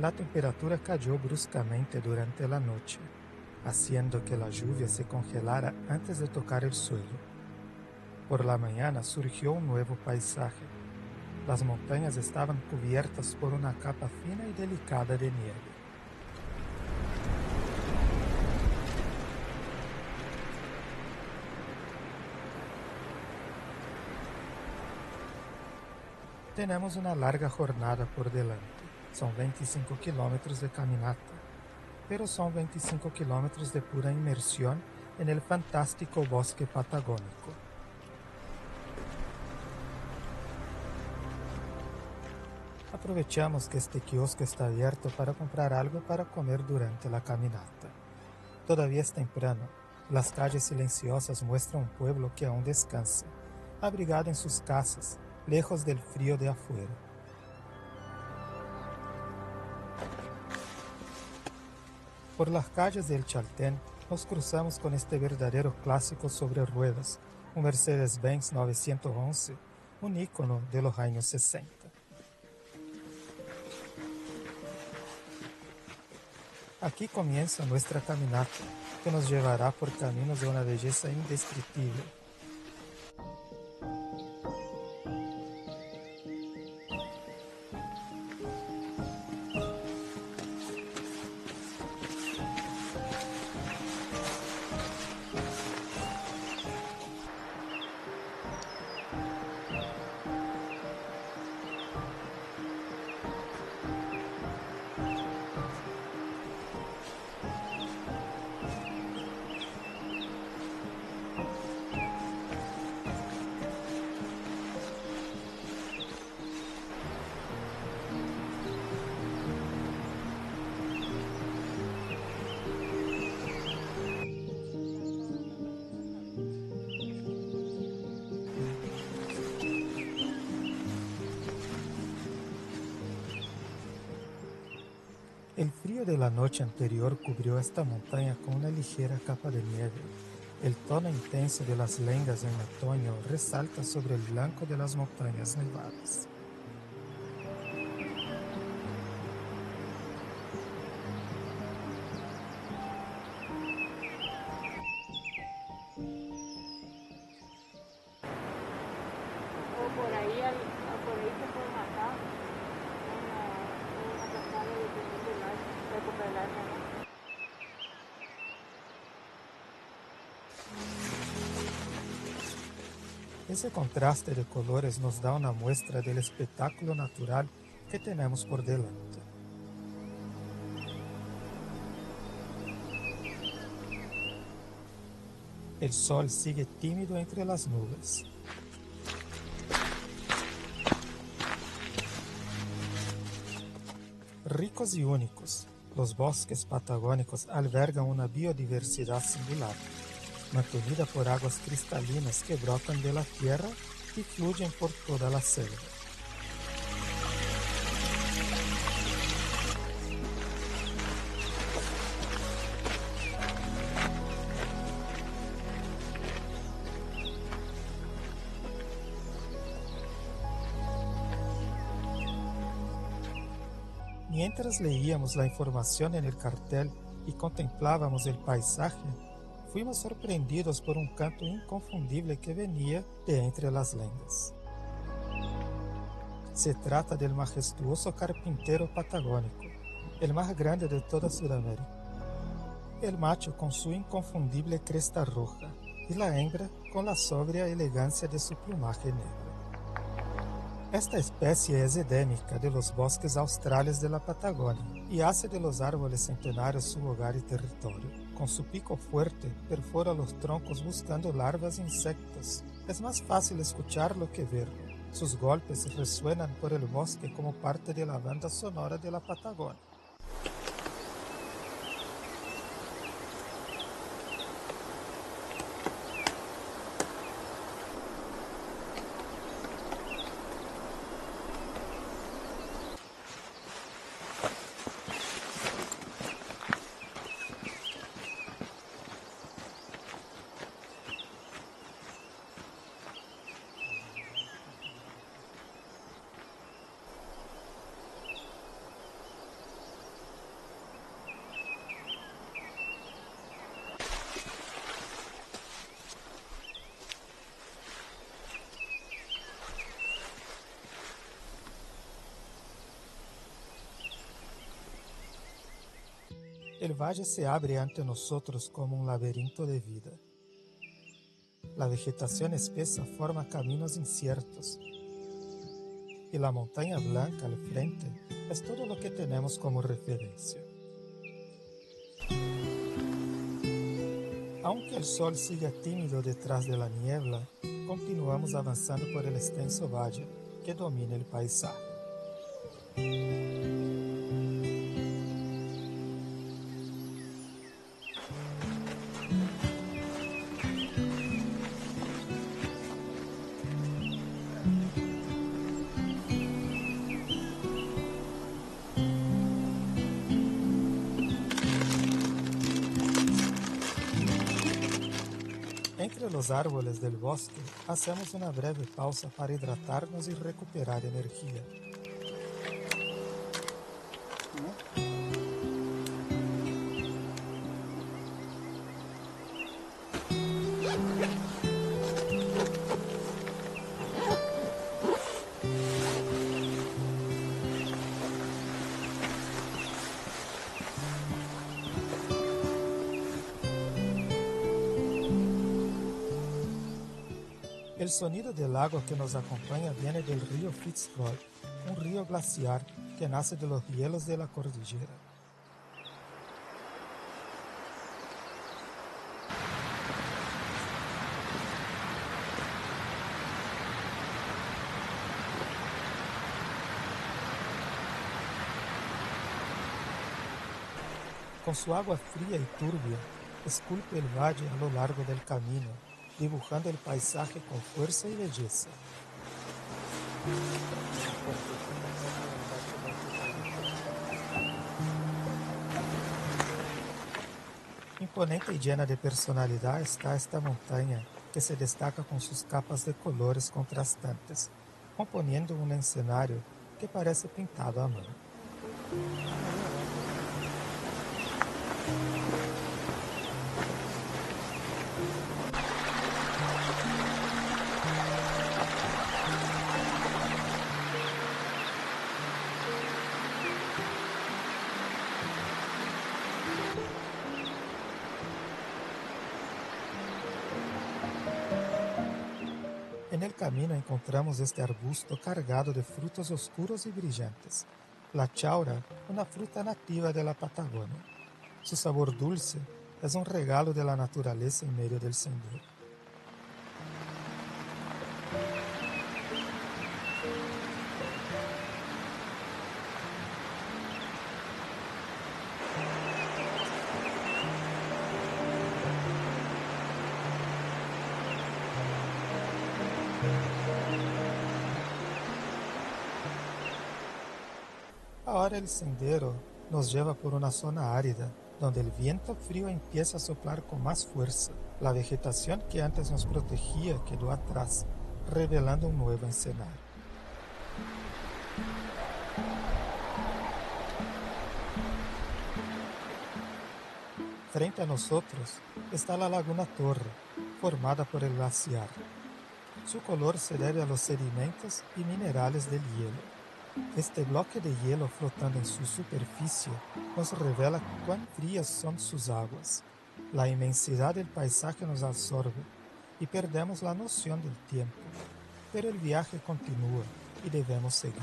la temperatura cayó bruscamente durante la noche, haciendo que la lluvia se congelara antes de tocar el suelo. Por la mañana surgió un nuevo paisaje. Las montañas estaban cubiertas por una capa fina y delicada de nieve. Tenemos una larga jornada por delante. Son 25 kilómetros de caminata, pero son 25 kilómetros de pura inmersión en el fantástico bosque patagónico. Aprovechamos que este kiosco está abierto para comprar algo para comer durante la caminata. Todavía es temprano. Las calles silenciosas muestran un pueblo que aún descansa, abrigado en sus casas, lejos del frío de afuera. Por las calles del Chaltén nos cruzamos con este verdadero clásico sobre ruedas, un Mercedes-Benz 911, un ícono de los años 60. Aquí comienza nuestra caminata, que nos llevará por caminos de una belleza indescriptible. El frío de la noche anterior cubrió esta montaña con una ligera capa de nieve. El tono intenso de las lengas en otoño resalta sobre el blanco de las montañas nevadas. O por ahí se puede matar una cascada de celular, recuperarla, ¿no? Ese contraste de colores nos da una muestra del espectáculo natural que tenemos por delante. El sol sigue tímido entre las nubes. Ricos y únicos, los bosques patagónicos albergan una biodiversidad singular, mantenida por aguas cristalinas que brotan de la tierra y fluyen por toda la selva. Mientras leíamos la información en el cartel y contemplábamos el paisaje, fuimos sorprendidos por un canto inconfundible que venía de entre las lengas. Se trata del majestuoso carpintero patagónico, el más grande de toda Sudamérica. El macho con su inconfundible cresta roja y la hembra con la sobria elegancia de su plumaje negro. Esta especie es endémica de los bosques australes de la Patagonia y hace de los árboles centenarios su hogar y territorio. Con su pico fuerte, perfora los troncos buscando larvas e insectos. Es más fácil escucharlo que verlo. Sus golpes resuenan por el bosque como parte de la banda sonora de la Patagonia. El valle se abre ante nosotros como un laberinto de vida. La vegetación espesa forma caminos inciertos y la montaña blanca al frente es todo lo que tenemos como referencia. Aunque el sol siga tímido detrás de la niebla, continuamos avanzando por el extenso valle que domina el paisaje. Entre los árboles del bosque, hacemos una breve pausa para hidratarnos y recuperar energía. El sonido del agua que nos acompaña viene del río Fitzroy, un río glaciar que nace de los hielos de la cordillera. Con su agua fría y turbia, esculpe el valle a lo largo del camino, dibujando el paisaje con fuerza y belleza. Imponente y llena de personalidad está esta montaña que se destaca con sus capas de colores contrastantes, componiendo un escenario que parece pintado a mano. En el camino encontramos este arbusto cargado de frutos oscuros y brillantes. La chaura, una fruta nativa de la Patagonia. Su sabor dulce es un regalo de la naturaleza en medio del sendero. Ahora el sendero nos lleva por una zona árida, donde el viento frío empieza a soplar con más fuerza. La vegetación que antes nos protegía quedó atrás, revelando un nuevo escenario. Frente a nosotros está la Laguna Torre, formada por el glaciar. Su color se debe a los sedimentos y minerales del hielo. Este bloque de hielo flotando en su superficie nos revela cuán frías son sus aguas. La inmensidad del paisaje nos absorbe y perdemos la noción del tiempo, pero el viaje continúa y debemos seguir.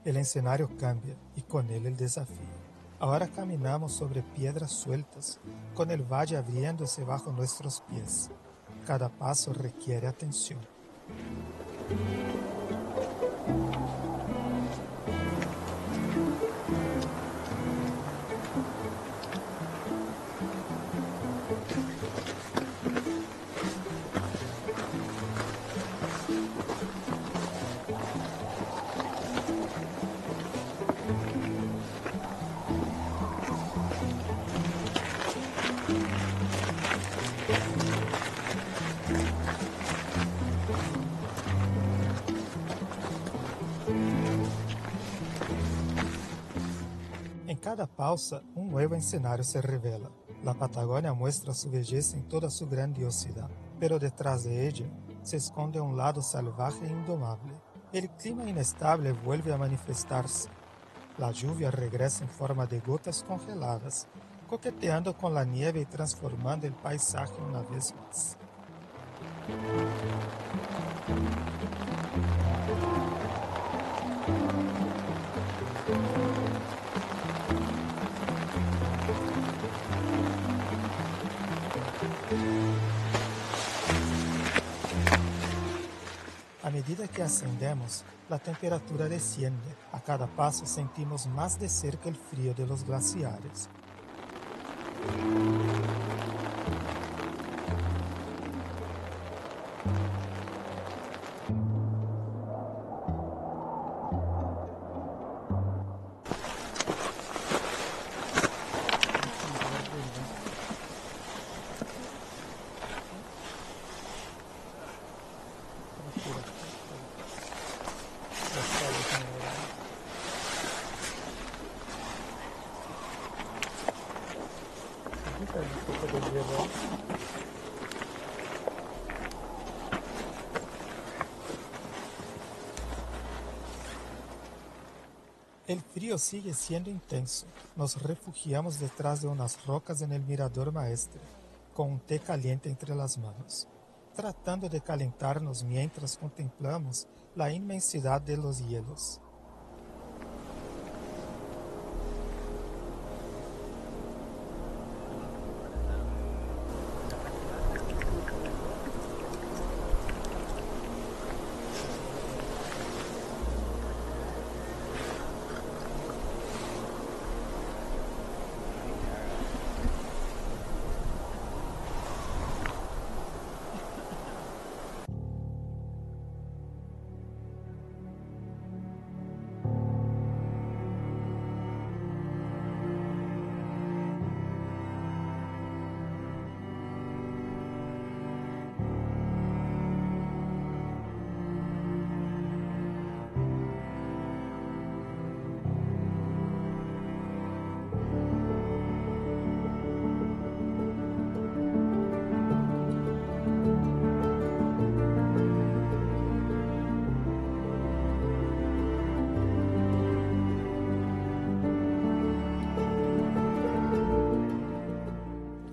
El escenario cambia y con él el desafío. Ahora caminamos sobre piedras sueltas, con el valle abriéndose bajo nuestros pies. Cada paso requiere atención. cada pausa, un nuevo escenario se revela. La Patagonia muestra su belleza en toda su grandiosidad, pero detrás de ella se esconde un lado salvaje e indomable. El clima inestable vuelve a manifestarse. La lluvia regresa en forma de gotas congeladas, coqueteando con la nieve y transformando el paisaje una vez más. A medida que ascendemos, la temperatura desciende. A cada paso sentimos más de cerca el frío de los glaciares. El frío sigue siendo intenso. Nos refugiamos detrás de unas rocas en el mirador maestre, con un té caliente entre las manos, tratando de calentarnos mientras contemplamos la inmensidad de los hielos.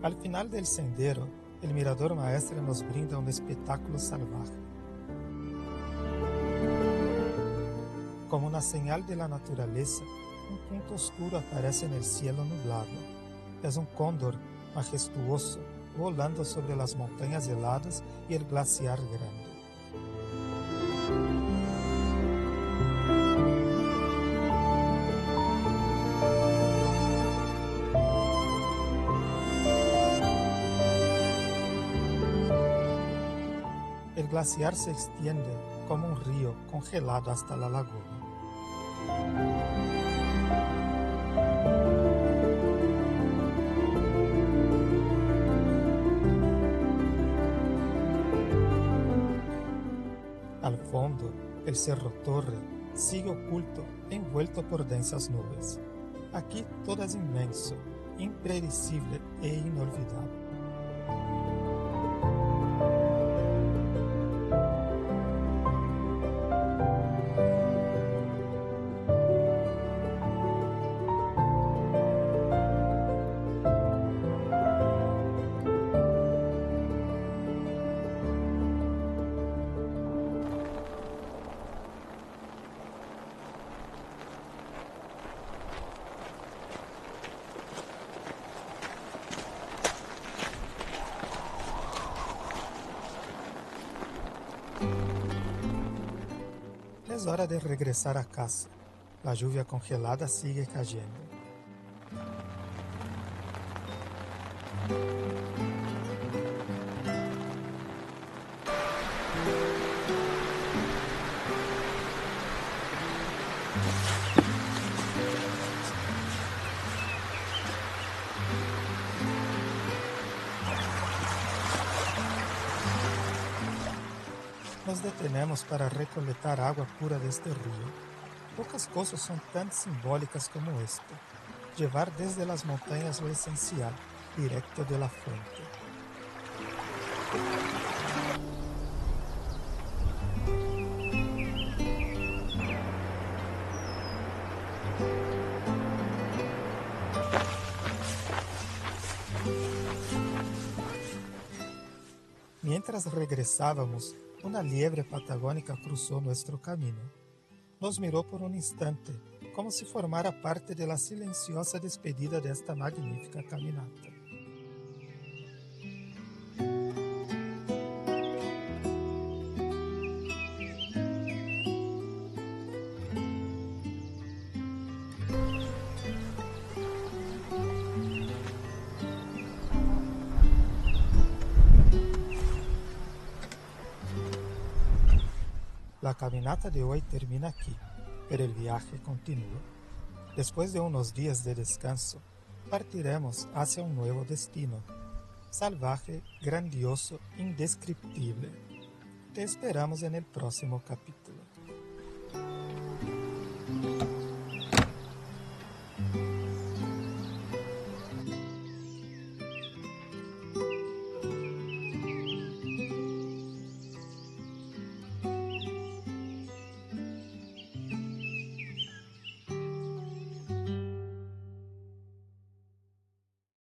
Al final del sendero, el mirador maestre nos brinda un espectáculo salvaje. Como una señal de la naturaleza, un punto oscuro aparece en el cielo nublado. Es un cóndor majestuoso volando sobre las montañas heladas y el glaciar grande. El glaciar se extiende como un río congelado hasta la laguna. Al fondo, el Cerro Torre sigue oculto, envuelto por densas nubes. Aquí todo es inmenso, impredecible e inolvidable. Es hora de regresar a casa. La lluvia congelada sigue cayendo. Nos detenemos para recolectar agua pura de este río. Pocas cosas son tan simbólicas como esta. llevar desde las montañas lo esencial, directo de la fuente. Mientras regresábamos, una liebre patagónica cruzó nuestro camino. Nos miró por un instante, como si formara parte de la silenciosa despedida de esta magnífica caminata. La caminata de hoy termina aquí, pero el viaje continúa. Después de unos días de descanso, partiremos hacia un nuevo destino, salvaje, grandioso, indescriptible. Te esperamos en el próximo capítulo.